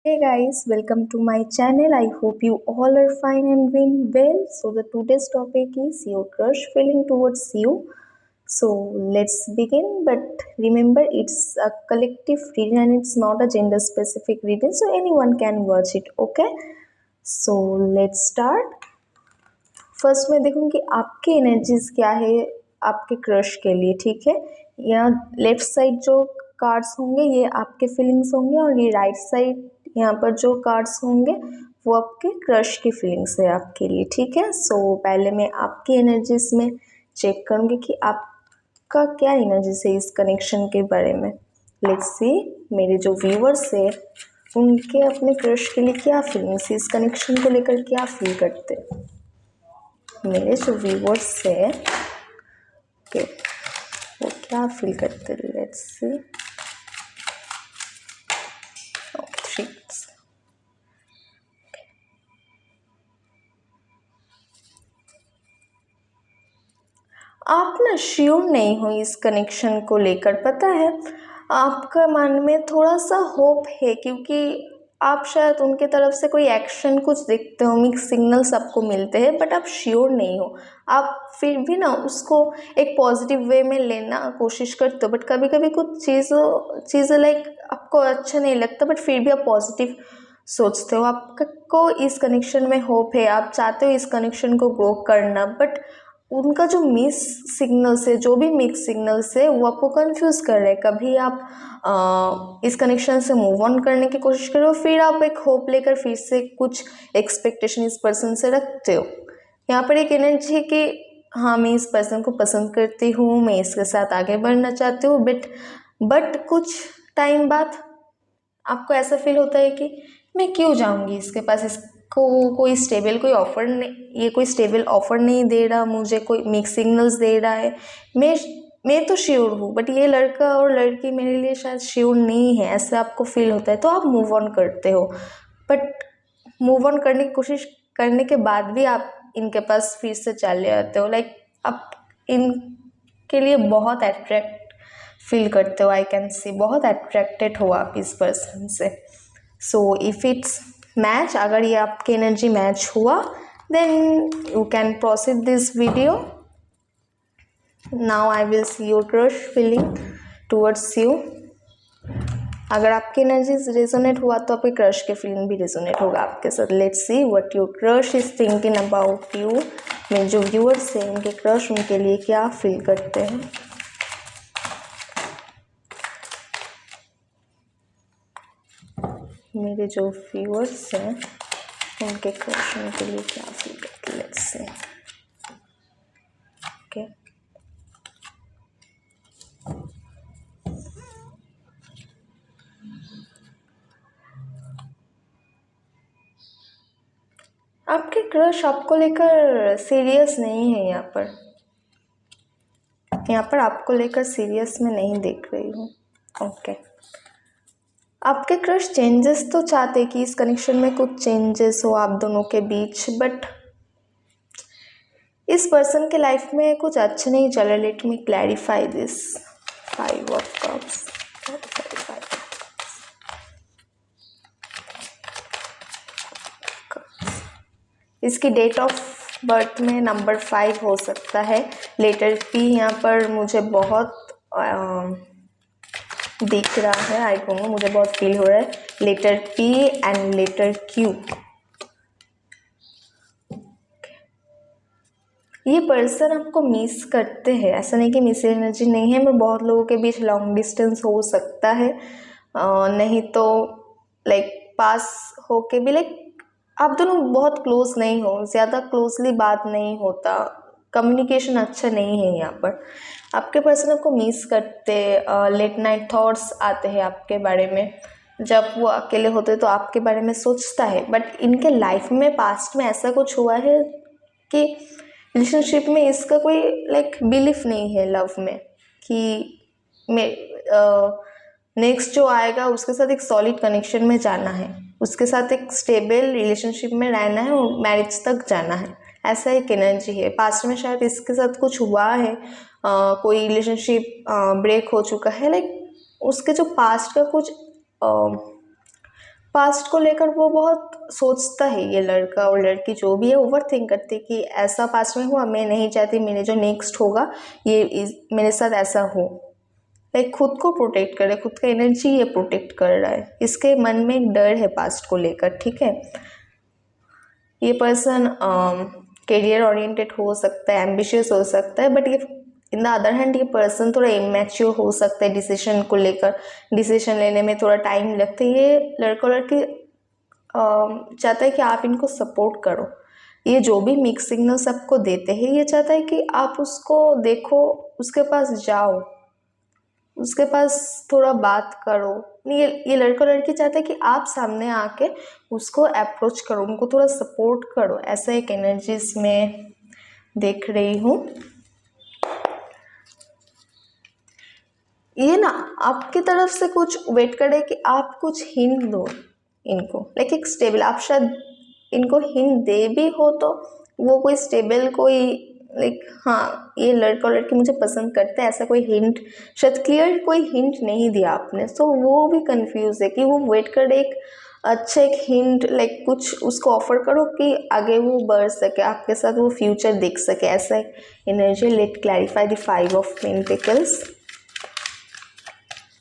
Hey guys, welcome to my channel. I hope you all are fine and doing well. So the today's topic is your crush feeling towards you. So let's begin. But remember, it's a collective reading and it's not a gender specific reading, so anyone can watch it. Okay. So let's start. First मैं देखूंगी आपकी energies क्या है आपके crush के लिए, ठीक है। यहाँ लेफ्ट साइड जो कार्ड्स होंगे ये आपके फीलिंग्स होंगे और ये राइट साइड यहाँ पर जो कार्ड्स होंगे वो आपके क्रश की फीलिंग्स है आपके लिए, ठीक है। सो पहले मैं आपकी एनर्जीज में चेक करूँगी कि आपका क्या एनर्जीज है इस कनेक्शन के बारे में। लेट्स सी मेरे जो व्यूअर्स है उनके अपने क्रश के लिए क्या फीलिंग्स है, इस कनेक्शन को लेकर क्या फील करते हैं मेरे जो व्यूअर्स है। ओके, वो क्या फील करते हैं, लेट्स सी। आप ना श्योर नहीं हो इस कनेक्शन को लेकर, पता है आपका मन में थोड़ा सा होप है क्योंकि आप शायद उनके तरफ से कोई एक्शन कुछ देखते हो, मिक्स सिग्नल्स आपको मिलते हैं, बट आप श्योर नहीं हो। आप फिर भी ना उसको एक पॉजिटिव वे में लेना कोशिश करते हो, बट कभी कभी कुछ चीज़ें लाइक आपको अच्छा नहीं लगता, बट फिर भी आप पॉजिटिव सोचते हो। आपको इस कनेक्शन में होप है, आप चाहते हो इस कनेक्शन को ग्रो करना, बट उनका जो मिस सिग्नल्स है, जो भी मिक्स सिग्नल्स है वो आपको कंफ्यूज कर रहे हैं। कभी आप इस कनेक्शन से मूव ऑन करने की कोशिश कर रहे हो, फिर आप एक होप लेकर फिर से कुछ एक्सपेक्टेशन इस पर्सन से रखते हो। यहाँ पर एक एनर्जी है कि हाँ मैं इस पर्सन को पसंद करती हूँ, मैं इसके साथ आगे बढ़ना चाहती हूँ, बट कुछ टाइम बाद आपको ऐसा फील होता है कि मैं क्यों जाऊँगी इसके पास, इसको कोई स्टेबल कोई ऑफर नहीं, ये कोई स्टेबल ऑफर नहीं दे रहा मुझे, कोई मिक्स सिग्नल्स दे रहा है। मैं तो श्योर हूँ बट ये लड़का और लड़की मेरे लिए शायद श्योर नहीं है, ऐसा आपको फील होता है, तो आप मूव ऑन करते हो। बट मूव ऑन करने की कोशिश करने के बाद भी आप इनके पास फिर से चले आते हो, लाइक आप इनके लिए बहुत अट्रैक्ट फील करते हो। आई कैन सी बहुत अट्रैक्टेड हो आप इस पर्सन से। सो इफ़ इट्स मैच, अगर ये आपकी एनर्जी मैच हुआ then you can proceed this video. Now I will see your crush feeling towards you. अगर आपकी एनर्जी रेजोनेट हुआ तो आपके क्रश के फीलिंग भी रेजोनेट होगा आपके साथ। Let's see what your crush is thinking about you. मेरे जो व्यूअर्स हैं उनके क्रश उनके लिए क्या फील करते हैं। मेरे जो व्यूअर्स हैं उनके क्रश उनके लिए क्या फील करते हैं। Let's see. ओके, आपके क्रश आपको लेकर सीरियस नहीं है। यहाँ पर आपको लेकर सीरियस में नहीं देख रही हूँ। ओके, आपके क्रश चेंजेस तो चाहते कि इस कनेक्शन में कुछ चेंजेस हो आप दोनों के बीच, बट इस पर्सन के लाइफ में कुछ अच्छा नहीं चल रहा। Let me clarify this. 5 of cups, इसकी डेट ऑफ बर्थ में नंबर 5 हो सकता है। लेटर पी यहाँ पर मुझे बहुत दिख रहा है, आई कहूँगा मुझे बहुत फील हो रहा है। Letter P and letter Q. ये पर्सन आपको मिस करते हैं, ऐसा नहीं कि मिस एनर्जी नहीं है, पर बहुत लोगों के बीच लॉन्ग डिस्टेंस हो सकता है। नहीं तो लाइक पास हो के भी लाइक आप दोनों बहुत क्लोज नहीं हो, ज़्यादा क्लोजली बात नहीं होता, कम्युनिकेशन अच्छा नहीं है। यहाँ पर आपके पर्सन आपको मिस करते, लेट नाइट थॉट्स आते हैं आपके बारे में। जब वो अकेले होते तो आपके बारे में सोचता है, बट इनके लाइफ में पास्ट में ऐसा कुछ हुआ है कि रिलेशनशिप में इसका कोई लाइक बिलीफ नहीं है लव में, कि मैं नेक्स्ट जो आएगा उसके साथ एक सॉलिड कनेक्शन में जाना है, उसके साथ एक स्टेबल रिलेशनशिप में रहना है और मैरिज तक जाना है, ऐसा एक एनर्जी है। पास्ट में शायद इसके साथ कुछ हुआ है, कोई रिलेशनशिप ब्रेक हो चुका है, लाइक उसके जो पास्ट का कुछ पास्ट को लेकर वो बहुत सोचता है ये लड़का और लड़की जो भी है, ओवर थिंक करते कि ऐसा पास्ट में हुआ, मैं नहीं चाहती मेरे जो नेक्स्ट होगा मेरे साथ ऐसा हो। लाइक खुद को प्रोटेक्ट करे, खुद का एनर्जी ये प्रोटेक्ट कर रहा है। इसके मन में एक डर है पास्ट को लेकर, ठीक है। ये पर्सन करियर ओरिएंटेड हो सकता है, एम्बिशियस हो सकता है, बट ये इन द अदर हैंड ये पर्सन थोड़ा इमैच्योर हो सकता है डिसीजन को लेकर। डिसीजन लेने में थोड़ा टाइम लगता है। ये लड़का लड़की चाहता है कि आप इनको सपोर्ट करो। ये जो भी मिक्स सिग्नल सबको देते हैं, ये चाहता है कि आप उसको देखो, उसके पास जाओ, उसके पास थोड़ा बात करो। ये लड़का लड़की चाहता है कि आप सामने आके उसको अप्रोच करो, उनको थोड़ा सपोर्ट करो। ऐसा एक एनर्जीज में देख रही हूँ। ये ना आपकी तरफ से कुछ वेट करे कि आप कुछ हिंट दो इनको, लाइक एक स्टेबल, आप शायद इनको हिंट दे भी हो तो वो कोई स्टेबल, कोई लाइक हाँ ये लड़का लड़की मुझे पसंद करते हैं, ऐसा कोई हिंट शायद क्लियर कोई हिंट नहीं दिया आपने। सो वो भी कंफ्यूज है कि वो वेट करे एक अच्छा एक हिंट, लाइक कुछ उसको ऑफर करो कि आगे वो बढ़ सके, आपके साथ वो फ्यूचर देख सके। ऐसा एक energy. Let clarify the 5 of pentacles.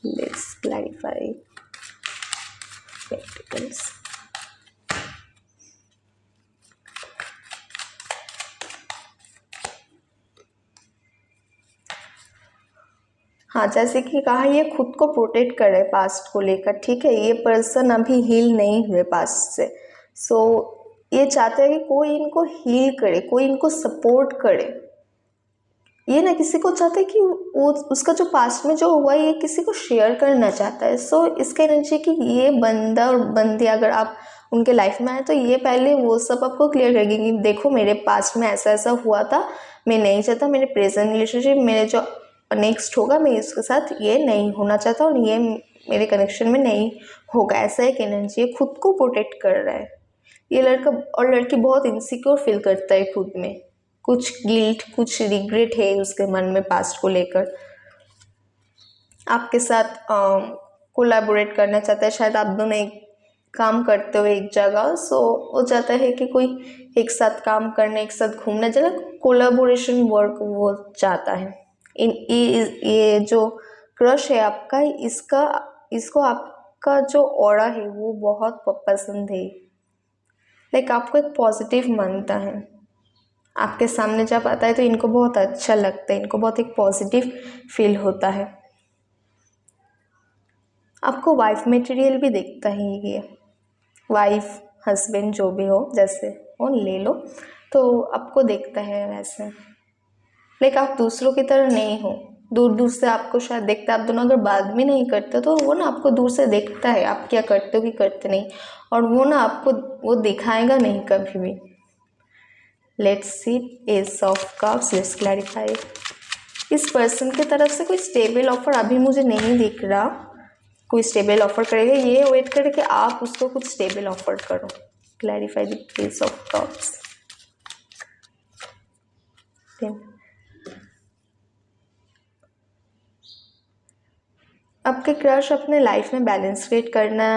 Let's clarify pentacles. हाँ, जैसे कि कहा ये खुद को प्रोटेक्ट करे पास्ट को लेकर, ठीक है। ये पर्सन अभी हील नहीं हुए पास्ट से। सो ये चाहते हैं कि कोई इनको हील करे, कोई इनको सपोर्ट करे। ये ना किसी को चाहता है कि वो उसका जो पास्ट में जो हुआ ये किसी को शेयर करना चाहता है। सो इसका एनर्जी कि ये बंदा और बंदी अगर आप उनके लाइफ में आए तो ये पहले वो सब आपको क्लियर करेगी कि देखो मेरे पास्ट में ऐसा ऐसा हुआ था, मैं नहीं चाहता मेरे प्रेजेंट रिलेशनशिप, मेरे जो नेक्स्ट होगा मैं इसके साथ ये नहीं होना चाहता और ये मेरे कनेक्शन में नहीं होगा। ऐसा एक एनर्जी खुद को प्रोटेक्ट कर रहा है। ये लड़का और लड़की बहुत इनसिक्योर फील करता है खुद में, कुछ गिल्ट, कुछ रिग्रेट है उसके मन में पास्ट को लेकर। आपके साथ कोलैबोरेट करना चाहता है, शायद आप दोनों एक काम करते हो एक जगह। सो वो चाहता है कि कोई एक साथ काम करने, एक साथ घूमने चले, कोलैबोरेशन वर्क वो चाहता है। ये जो क्रश है आपका, इसको आपका जो ऑरा है वो बहुत पसंद है। लाइक आपको एक पॉजिटिव मानता है, आपके सामने जब आता है तो इनको बहुत अच्छा लगता है, इनको बहुत एक पॉजिटिव फील होता है। आपको वाइफ मटेरियल भी देखता है ये, वाइफ हस्बैंड जो भी हो, जैसे वो ले लो, तो आपको देखता है वैसे। लेकिन आप दूसरों की तरह नहीं हो, दूर दूर से आपको शायद देखता है। आप दोनों अगर बात भी नहीं करते तो वो ना आपको दूर से देखता है, आप क्या करते हो कि करते नहीं, और वो ना आपको वो दिखाएगा नहीं कभी भी। Let's see ace of cups. Let's clarify. इस पर्सन की तरफ से कोई स्टेबल ऑफर अभी मुझे नहीं दिख रहा, कोई स्टेबल ऑफर करेगा। ये वेट करे कि आप उसको कुछ स्टेबल ऑफर करो। Clarify the S of cups. आपके क्रश अपने लाइफ में बैलेंस क्रिएट करना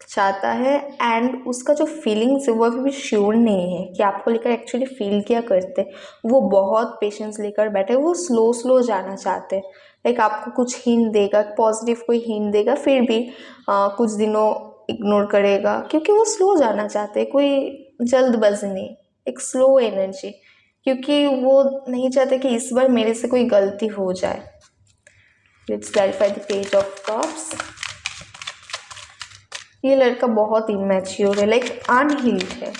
चाहता है एंड उसका जो फीलिंग्स है वो अभी भी श्योर नहीं है कि आपको लेकर एक्चुअली फील क्या करते। वो बहुत पेशेंस लेकर बैठे, वो स्लो जाना चाहते हैं। लाइक आपको कुछ हिंट देगा, पॉजिटिव कोई हिंट देगा, फिर भी कुछ दिनों इग्नोर करेगा क्योंकि वो स्लो जाना चाहते हैं। कोई जल्दबाजी नहीं, एक स्लो एनर्जी, क्योंकि वो नहीं चाहते कि इस बार मेरे से कोई गलती हो जाए। Let's clarify the page of cups. ये लड़का बहुत इमैच्योर है, लाइक अनहील्ड है।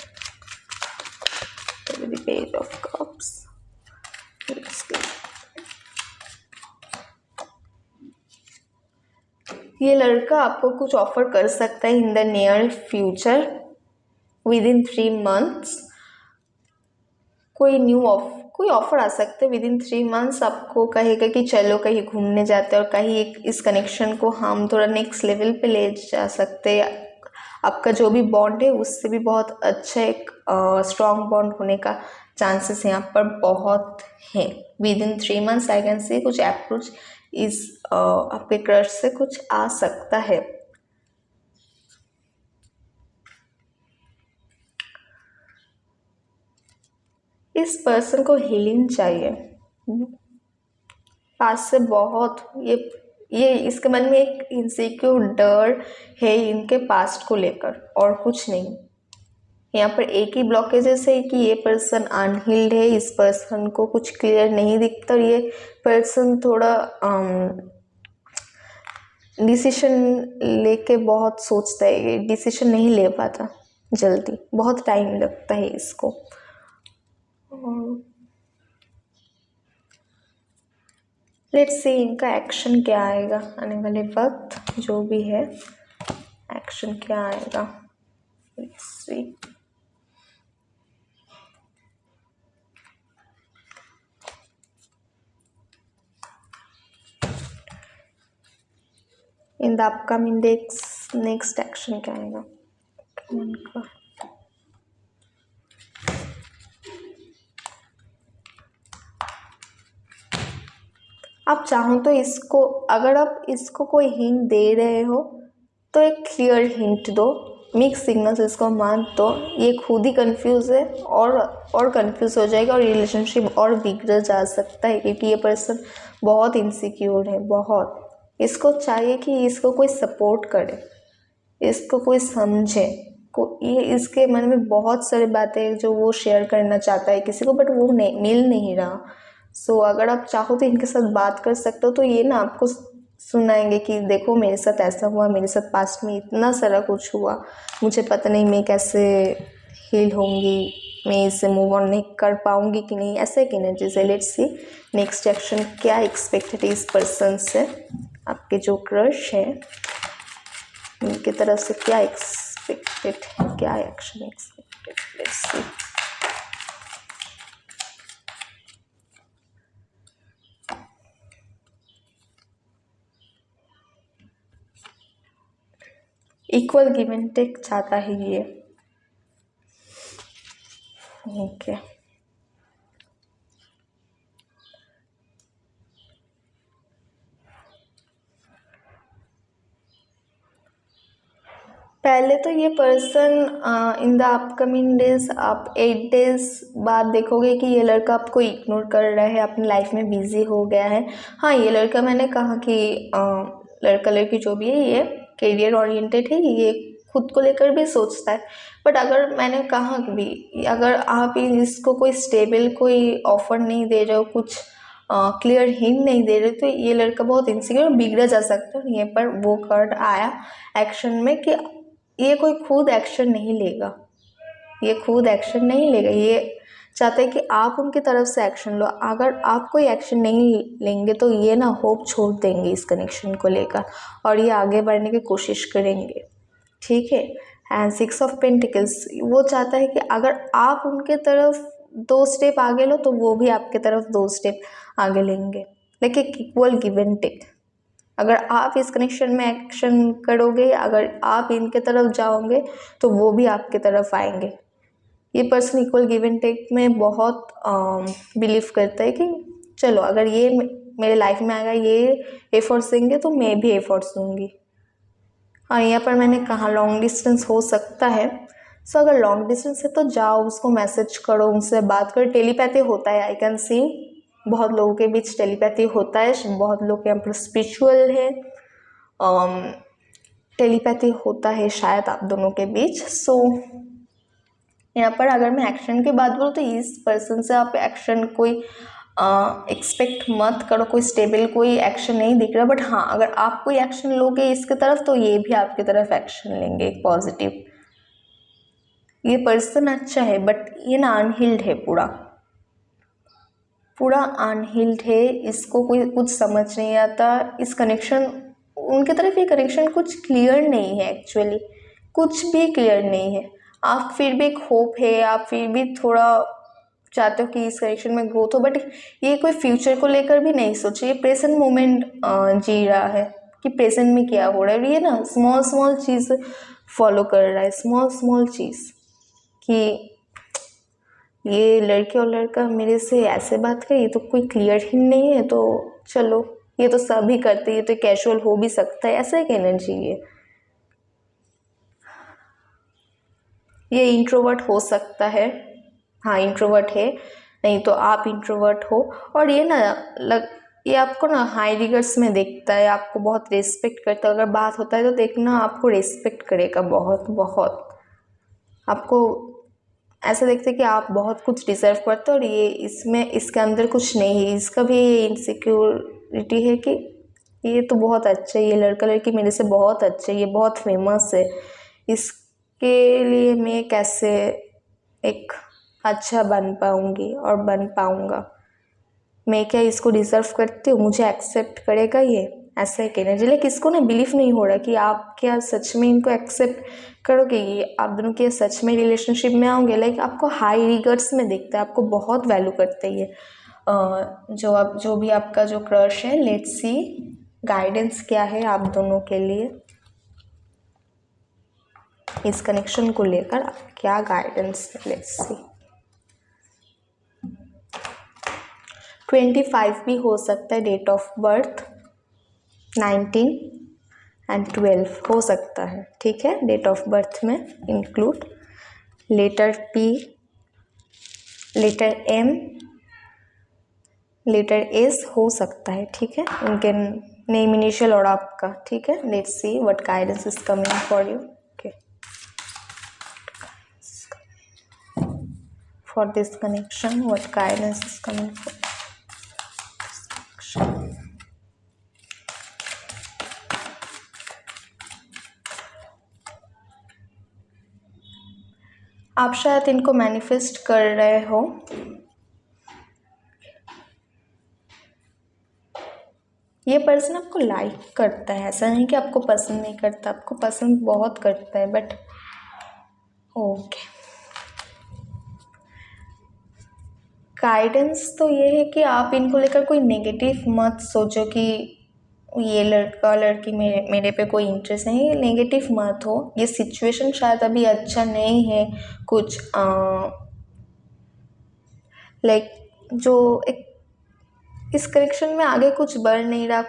The page of cups. ये लड़का आपको कुछ ऑफर कर सकता है in the near future, with in 3 months। कोई ऑफर आ सकते हैं विद इन 3 months। आपको कहेगा कि चलो कहीं घूमने जाते हैं और कहीं एक इस कनेक्शन को हम थोड़ा नेक्स्ट लेवल पे ले जा सकते हैं। आपका जो भी बॉन्ड है उससे भी बहुत अच्छा एक स्ट्रॉन्ग बॉन्ड होने का चांसेस यहाँ पर बहुत है। With in 3 months I can say कुछ अप्रोच इस आपके क्रश से कुछ आ सकता है। इस पर्सन को हीलिंग चाहिए। पास से बहुत ये इसके मन में एक इनसिक्योर डर है इनके पास्ट को लेकर, और कुछ नहीं। यहाँ पर एक ही ब्लॉकेजेस है कि ये पर्सन अनहील्ड है, इस पर्सन को कुछ क्लियर नहीं दिखता, और ये पर्सन थोड़ा डिसीजन लेके बहुत सोचता है, डिसीजन नहीं ले पाता जल्दी, बहुत टाइम लगता है इसको। लेट्स सी इनका एक्शन क्या आएगा आने वाले वक्त, जो भी है एक्शन क्या आएगा। Let's see. In the upcoming days next action क्या आएगा उनका। आप चाहो तो इसको, अगर आप इसको कोई हिंट दे रहे हो तो एक क्लियर हिंट दो, मिक्स सिग्नल्स इसको मान दो। ये खुद ही कंफ्यूज है और कंफ्यूज हो जाएगा, और रिलेशनशिप और बिगड़ जा सकता है, क्योंकि ये पर्सन बहुत इनसिक्योर है, बहुत। इसको चाहिए कि इसको कोई सपोर्ट करे, इसको कोई समझे, ये इसके मन में बहुत सारी बातें जो वो शेयर करना चाहता है किसी को, बट वो मिल नहीं रहा। सो अगर आप चाहो तो इनके साथ बात कर सकते हो, तो ये ना आपको सुनाएंगे कि देखो मेरे साथ ऐसा हुआ, मेरे साथ पास्ट में इतना सारा कुछ हुआ, मुझे पता नहीं मैं कैसे हील होंगी, मैं इससे मूव ऑन नहीं कर पाऊंगी कि नहीं, ऐसे की एनर्जी से। लेट्स सी नेक्स्ट एक्शन क्या एक्सपेक्टेड है इस पर्सन से। आपके जो क्रश है उनकी तरफ से क्या एक्सपेक्टेड है, क्या action expected. Let's see. Equal give and take चाहता है ये, ओके। पहले तो ये person in the upcoming days, आप 8 डेज बाद देखोगे कि ये लड़का आपको इग्नोर कर रहा है, अपनी लाइफ में बिजी हो गया है। हाँ, ये लड़का, मैंने कहा कि लड़का लड़की जो भी है ये करियर ओरिएंटेड है, ये खुद को लेकर भी सोचता है। बट अगर मैंने कहा कि भी अगर आप इसको कोई स्टेबल कोई ऑफर नहीं दे रहे हो, कुछ क्लियर हिंट नहीं दे रहे, तो ये लड़का बहुत इनसिक्योर बिगड़ जा सकता है। यहाँ पर वो कार्ड आया एक्शन में कि ये कोई खुद एक्शन नहीं लेगा, ये खुद एक्शन नहीं लेगा, ये चाहते हैं कि आप उनकी तरफ से एक्शन लो। अगर आप कोई एक्शन नहीं लेंगे तो ये ना होप छोड़ देंगे इस कनेक्शन को लेकर, और ये आगे बढ़ने की कोशिश करेंगे, ठीक है। एंड 6 ऑफ पेंटिकल्स, वो चाहता है कि अगर आप उनके तरफ 2 स्टेप आगे लो तो वो भी आपके तरफ 2 स्टेप आगे लेंगे, लेकिन इक्वल गिव एंड टेक। अगर आप इस कनेक्शन में एक्शन करोगे, अगर आप इनके तरफ जाओगे तो वो भी आपके तरफ आएंगे। ये person equal give and take में बहुत बिलीव करता है कि चलो अगर ये मेरे लाइफ में आएगा, ये एफर्ट्स देंगे तो मैं भी एफर्ट्स दूंगी। हाँ, यहाँ पर मैंने कहा लॉन्ग डिस्टेंस हो सकता है। सो अगर लॉन्ग डिस्टेंस है तो जाओ, उसको मैसेज करो, उनसे बात करो। टेलीपैथी होता है, आई कैन सी बहुत लोगों के बीच टेलीपैथी होता है, बहुत लोग यहाँ पर स्पिरिचुअल है, टेलीपैथी होता है शायद आप दोनों के बीच। सो यहाँ पर अगर मैं एक्शन की बात करूँ तो इस पर्सन से आप एक्शन कोई एक्सपेक्ट मत करो, कोई स्टेबल कोई एक्शन नहीं दिख रहा। बट हाँ, अगर आप कोई एक्शन लोगे इसके तरफ तो ये भी आपकी तरफ एक्शन लेंगे पॉजिटिव। ये पर्सन अच्छा है, बट ये ना अनहील्ड है, पूरा अनहील्ड है। इसको कोई कुछ समझ नहीं आता, इस कनेक्शन उनके तरफ ये कनेक्शन कुछ क्लियर नहीं है, एक्चुअली कुछ भी क्लियर नहीं है। आप फिर भी एक होप है, आप फिर भी थोड़ा चाहते हो कि इस कनेक्शन में ग्रोथ हो, बट ये कोई फ्यूचर को लेकर भी नहीं सोचे, ये प्रेजेंट मोमेंट जी रहा है कि प्रेजेंट में क्या हो रहा है। ये ना स्मॉल स्मॉल चीज़ फॉलो कर रहा है, स्मॉल स्मॉल चीज़, कि ये लड़के और लड़का मेरे से ऐसे बात करे, ये तो कोई क्लियर ही नहीं है, तो चलो ये तो सभी करते हैं, ये तो कैजुअल हो भी सकता है, ऐसा एक एनर्जी है। ये इंट्रोवर्ट हो सकता है, हाँ इंट्रोवर्ट है, नहीं तो आप इंट्रोवर्ट हो। और ये ना ये आपको ना हाई रिगर्स में देखता है, आपको बहुत रेस्पेक्ट करता है। अगर बात होता है तो देखना आपको रेस्पेक्ट करेगा बहुत बहुत। आपको ऐसा देखते हैं कि आप बहुत कुछ डिजर्व करते हो और ये इसमें इसके अंदर कुछ नहीं है। इसका भी ये इनसिक्योरिटी है कि ये तो बहुत अच्छा है, ये लड़का लड़की मेरे से बहुत अच्छा है, ये बहुत फेमस है, इसके लिए मैं कैसे एक अच्छा बन पाऊँगी और बन पाऊँगा, मैं क्या इसको डिज़र्व करती हूँ, मुझे एक्सेप्ट करेगा ये, ऐसा ही कहना चाहिए। लेकिन इसको ना बिलीव नहीं हो रहा कि आप क्या सच में इनको एक्सेप्ट करोगे, ये आप दोनों के सच में रिलेशनशिप में आओगे। लाइक आपको हाई रिगर्ड्स में दिखता है, आपको बहुत वैल्यू करते हैं ये। जो भी आपका जो क्रश है, लेट्स सी गाइडेंस क्या है आप दोनों के लिए, इस कनेक्शन को लेकर क्या गाइडेंस है, लेट्स सी। 25 भी हो सकता है डेट ऑफ बर्थ, 19 एंड 12 हो सकता है, ठीक है, डेट ऑफ बर्थ में include. Letter P, letter M, letter S हो सकता है, ठीक है, उनके नेम इनिशियल और आपका, ठीक है। Let's see what guidance is coming for you, okay, for this connection, what guidance is coming for. आप शायद इनको मैनिफेस्ट कर रहे हो। ये पर्सन आपको लाइक करता है, ऐसा नहीं कि आपको पसंद नहीं करता, आपको पसंद बहुत करता है, बट ओके। गाइडेंस तो ये है कि आप इनको लेकर कोई नेगेटिव मत सोचो कि ये लड़का लड़की मेरे पे कोई इंटरेस्ट नहीं है, नेगेटिव मत हो। ये सिचुएशन शायद अभी अच्छा नहीं है, कुछ लाइक जो एक इस कनेक्शन में आगे कुछ बढ़ नहीं रहा,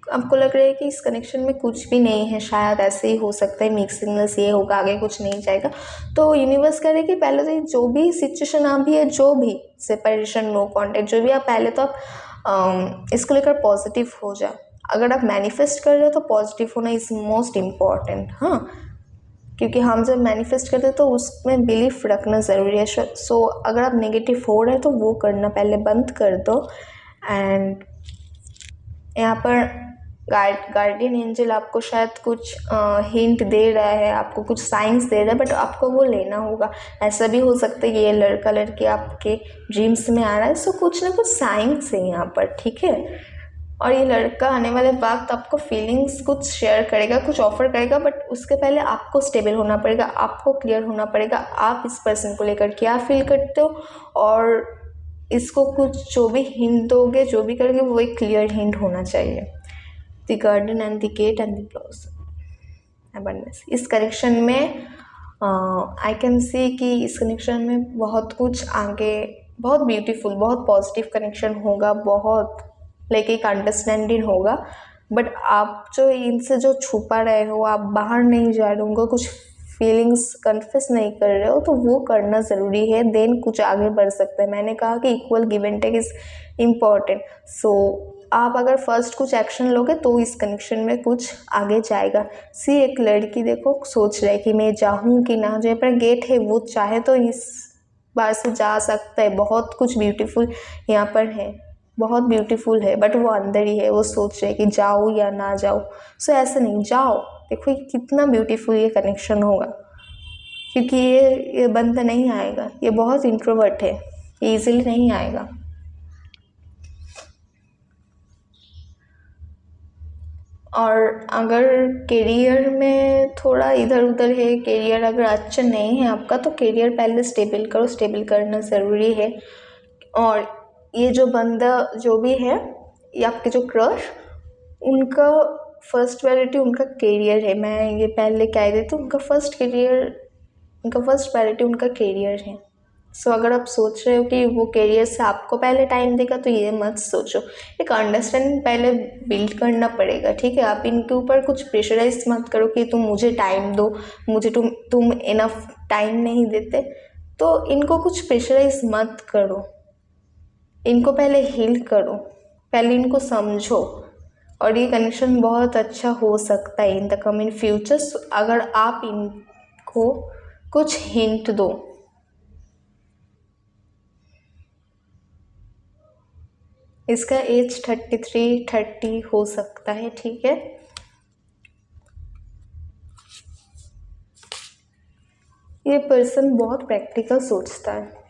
आपको लग रहा है कि इस कनेक्शन में कुछ भी नहीं है, शायद ऐसे ही हो सकता है, मिक्स सिग्नल्स ये होगा, आगे कुछ नहीं जाएगा। तो यूनिवर्स कह रहे हैं कि पहले तो जो भी सिचुएशन अभी है, जो भी सेपरेशन, नो कॉन्टेक्ट, जो भी आप पहले तो आप इसको लेकर पॉजिटिव हो जाओ। अगर आप मैनिफेस्ट कर रहे हो तो पॉजिटिव होना इज़ मोस्ट इम्पॉर्टेंट, हाँ, क्योंकि हम जब मैनिफेस्ट करते हैं तो उसमें बिलीफ रखना ज़रूरी है। सो अगर आप नेगेटिव हो रहे हैं तो वो करना पहले बंद कर दो। एंड यहाँ पर गार्डियन एंजल आपको शायद कुछ हिंट दे रहा है, आपको कुछ साइंस दे रहा है, बट आपको वो लेना होगा। ऐसा भी हो सकता है कि ये लड़का लड़की आपके ड्रीम्स में आ रहा है, सो कुछ ना कुछ साइंस है यहाँ पर, ठीक है। और ये लड़का आने वाले वक्त आपको फीलिंग्स कुछ शेयर करेगा, कुछ ऑफर करेगा, बट उसके पहले आपको स्टेबल होना पड़ेगा, आपको क्लियर होना पड़ेगा आप इस पर्सन को लेकर क्या फील करते हो, और इसको कुछ जो भी हिंट दोगे, जो भी करोगे, वो एक क्लियर हिंट होना चाहिए। The garden and the gate and the blossom, abundance. इस कनेक्शन में आई कैन सी कि इस कनेक्शन में बहुत कुछ आगे, बहुत ब्यूटीफुल, बहुत पॉजिटिव कनेक्शन होगा, बहुत लाइक एक अंडरस्टैंडिंग होगा। बट आप जो इनसे जो छुपा रहे हो, आप बाहर नहीं जा रहे हो, उनको कुछ फीलिंग्स कन्फेस नहीं कर रहे हो, तो वो करना ज़रूरी है, देन कुछ आगे बढ़ सकता है। मैंने कहा कि equal give and take is important. So आप अगर फर्स्ट कुछ एक्शन लोगे तो इस कनेक्शन में कुछ आगे जाएगा। सी एक लड़की देखो सोच रहे कि मैं जाऊँ कि ना, जो पर गेट है वो चाहे तो इस बार से जा सकता है। बहुत कुछ ब्यूटीफुल यहाँ पर है, बहुत ब्यूटीफुल है, बट वो अंदर ही है, वो सोच रहे कि जाओ या ना जाओ। सो ऐसे नहीं, जाओ, देखो ये कितना ब्यूटीफुल ये कनेक्शन होगा, क्योंकि ये बंदा नहीं आएगा, ये बहुत इंट्रोवर्ट है, ये इजीली नहीं आएगा। और अगर करियर में थोड़ा इधर उधर है, करियर अगर अच्छा नहीं है आपका, तो करियर पहले स्टेबल करो, स्टेबल करना ज़रूरी है। और ये जो बंदा जो भी है, ये आपके जो क्रश, उनका फर्स्ट प्रायोरिटी उनका करियर है। मैं ये पहले कह देती हूँ, उनका फर्स्ट प्रायोरिटी उनका करियर है। सो अगर आप सोच रहे हो कि वो करियर से आपको पहले टाइम देगा, तो ये मत सोचो। एक अंडरस्टैंडिंग पहले बिल्ड करना पड़ेगा, ठीक है। आप इनके ऊपर कुछ प्रेशराइज मत करो कि तुम मुझे टाइम दो, मुझे तुम इनफ टाइम नहीं देते, तो इनको कुछ प्रेशराइज मत करो। इनको पहले हील करो, पहले इनको समझो, और ये कनेक्शन बहुत अच्छा हो सकता है इन द कमिंग फ्यूचर्स अगर आप इनको कुछ हिंट दो। इसका एज 33-30 हो सकता है, ठीक है। ये पर्सन बहुत प्रैक्टिकल सोचता है।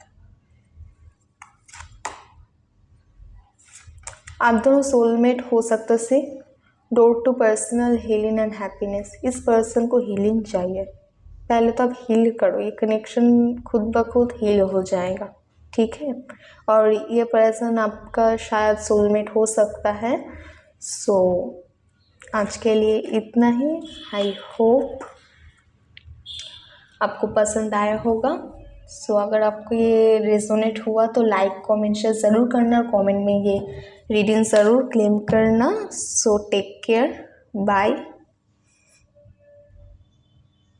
आप दोनों सोलमेट हो सकते से। Door to personal healing and happiness. इस पर्सन को हीलिंग चाहिए, पहले तो आप हील करो, ये कनेक्शन खुद ब खुद हील हो जाएगा, ठीक है। और ये पर्सन आपका शायद सोलमेट हो सकता है। सो आज के लिए इतना ही। आई होप आपको पसंद आया होगा। सो अगर आपको ये रेजोनेट हुआ तो लाइक कमेंट शेयर ज़रूर करना, कमेंट में ये रीडिंग ज़रूर क्लेम करना। So take care, bye.